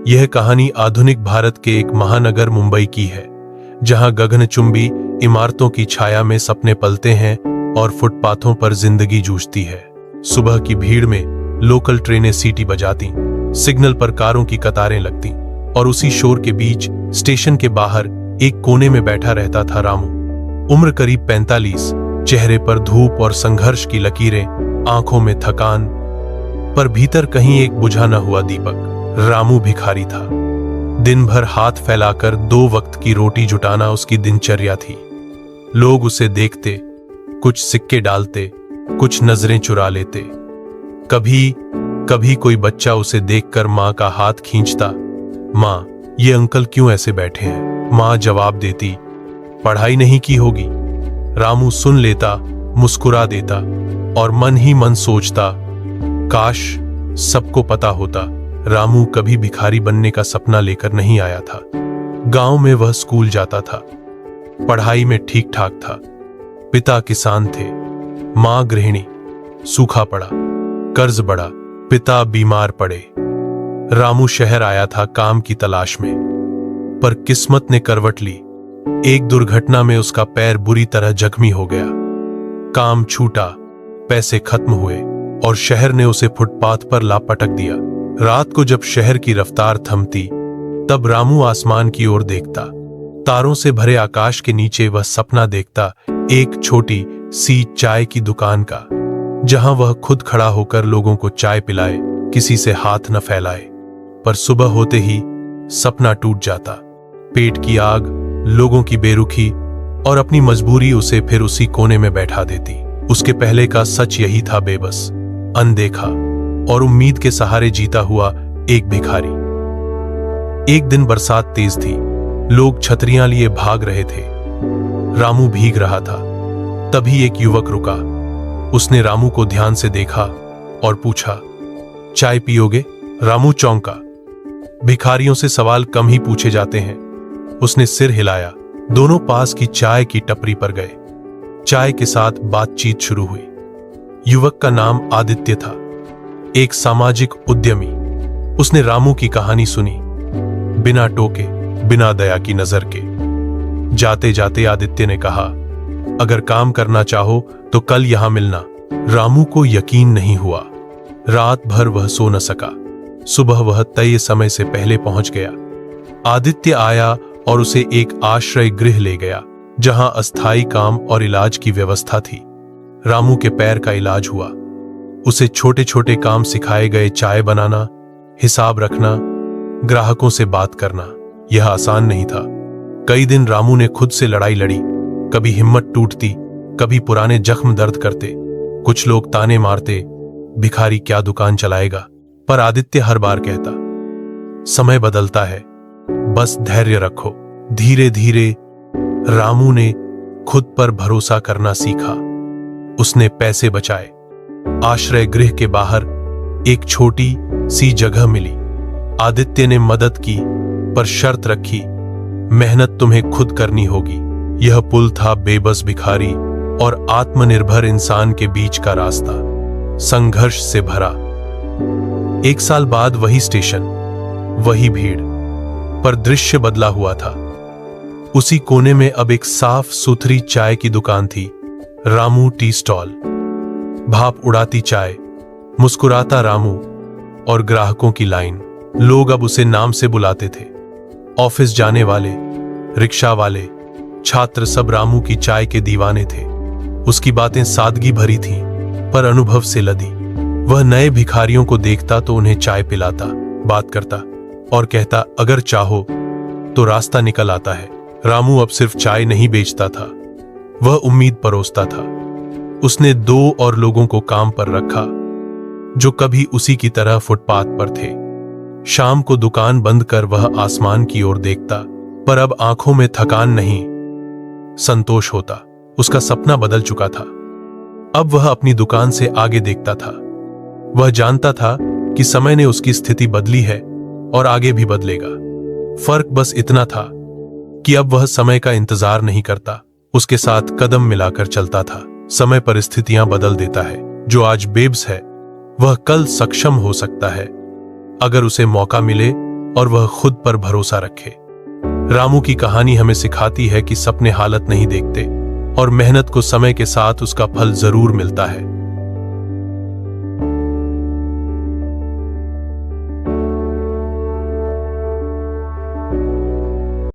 यह कहानी आधुनिक भारत के एक महानगर मुंबई की है, जहां गगनचुंबी इमारतों की छाया में सपने पलते हैं और फुटपाथों पर जिंदगी जूझती है। सुबह की भीड़ में लोकल ट्रेनें सीटी बजाती, सिग्नल पर कारों की कतारें लगती और उसी शोर के बीच स्टेशन के बाहर एक कोने में बैठा रहता था रामू। उम्र करीब 45, चेहरे पर धूप और संघर्ष की लकीरें, आंखों में थकान, पर भीतर कहीं एक बुझा न हुआ दीपक। रामू भिखारी था। दिन भर हाथ फैलाकर 2 वक्त की रोटी जुटाना उसकी दिनचर्या थी। लोग उसे देखते, कुछ सिक्के डालते, कुछ नजरें चुरा लेते। कभी कोई बच्चा उसे देखकर मां का हाथ खींचता, मां, ये अंकल क्यों ऐसे बैठे हैं? मां जवाब देती, पढ़ाई नहीं की होगी। रामू सुन लेता, मुस्कुरा देता और मन ही मन सोचता, काश सबको पता होता रामू कभी भिखारी बनने का सपना लेकर नहीं आया था। गांव में वह स्कूल जाता था, पढ़ाई में ठीक ठाक था। पिता किसान थे, मां गृहिणी। सूखा पड़ा, कर्ज बढ़ा, पिता बीमार पड़े। रामू शहर आया था काम की तलाश में, पर किस्मत ने करवट ली। एक दुर्घटना में उसका पैर बुरी तरह जख्मी हो गया। काम छूटा, पैसे खत्म हुए और शहर ने उसे फुटपाथ पर ला पटक दिया। रात को जब शहर की रफ्तार थमती, तब रामू आसमान की ओर देखता। तारों से भरे आकाश के नीचे वह सपना देखता, एक छोटी सी चाय की दुकान का, जहां वह खुद खड़ा होकर लोगों को चाय पिलाए, किसी से हाथ न फैलाए। पर सुबह होते ही सपना टूट जाता। पेट की आग, लोगों की बेरुखी और अपनी मजबूरी उसे फिर उसी कोने में बैठा देती। उसके पहले का सच यही था, बेबस, अनदेखा और उम्मीद के सहारे जीता हुआ एक भिखारी। एक दिन बरसात तेज थी, लोग छतरियां लिए भाग रहे थे। रामू भीग रहा था। तभी एक युवक रुका। उसने रामू को ध्यान से देखा और पूछा, चाय पियोगे? रामू चौंका। भिखारियों से सवाल कम ही पूछे जाते हैं। उसने सिर हिलाया। दोनों पास की चाय की टपरी पर गए। चाय के साथ बातचीत शुरू हुई। युवक का नाम आदित्य था, एक सामाजिक उद्यमी। उसने रामू की कहानी सुनी, बिना टोके, बिना दया की नजर के। जाते जाते आदित्य ने कहा, अगर काम करना चाहो तो कल यहां मिलना। रामू को यकीन नहीं हुआ। रात भर वह सो न सका। सुबह वह तय समय से पहले पहुंच गया। आदित्य आया और उसे एक आश्रय गृह ले गया, जहां अस्थायी काम और इलाज की व्यवस्था थी। रामू के पैर का इलाज हुआ। उसे छोटे छोटे काम सिखाए गए, चाय बनाना, हिसाब रखना, ग्राहकों से बात करना। यह आसान नहीं था। कई दिन रामू ने खुद से लड़ाई लड़ी। कभी हिम्मत टूटती, कभी पुराने जख्म दर्द करते। कुछ लोग ताने मारते, भिखारी क्या दुकान चलाएगा? पर आदित्य हर बार कहता, समय बदलता है, बस धैर्य रखो। धीरे धीरे रामू ने खुद पर भरोसा करना सीखा। उसने पैसे बचाए। आश्रय गृह के बाहर एक छोटी सी जगह मिली। आदित्य ने मदद की, पर शर्त रखी, मेहनत तुम्हें खुद करनी होगी। यह पुल था बेबस भिखारी और आत्मनिर्भर इंसान के बीच का रास्ता, संघर्ष से भरा। 1 साल बाद वही स्टेशन, वही भीड़, पर दृश्य बदला हुआ था। उसी कोने में अब एक साफ सुथरी चाय की दुकान थी, रामू टी स्टॉल। भाप उड़ाती चाय, मुस्कुराता रामू और ग्राहकों की लाइन। लोग अब उसे नाम से बुलाते थे। ऑफिस जाने वाले, रिक्शा वाले, छात्र सब रामू की चाय के दीवाने थे। उसकी बातें सादगी भरी थीं, पर अनुभव से लदी। वह नए भिखारियों को देखता तो उन्हें चाय पिलाता, बात करता और कहता, अगर चाहो तो रास्ता निकल आता है। रामू अब सिर्फ चाय नहीं बेचता था, वह उम्मीद परोसता था। उसने 2 और लोगों को काम पर रखा, जो कभी उसी की तरह फुटपाथ पर थे। शाम को दुकान बंद कर वह आसमान की ओर देखता, पर अब आंखों में थकान नहीं, संतोष होता। उसका सपना बदल चुका था। अब वह अपनी दुकान से आगे देखता था। वह जानता था कि समय ने उसकी स्थिति बदली है और आगे भी बदलेगा। फर्क बस इतना था कि अब वह समय का इंतजार नहीं करता, उसके साथ कदम मिलाकर चलता था। समय परिस्थितियां बदल देता है। जो आज बेब्स है, वह कल सक्षम हो सकता है, अगर उसे मौका मिले और वह खुद पर भरोसा रखे। रामू की कहानी हमें सिखाती है कि सपने हालत नहीं देखते और मेहनत को समय के साथ उसका फल जरूर मिलता है।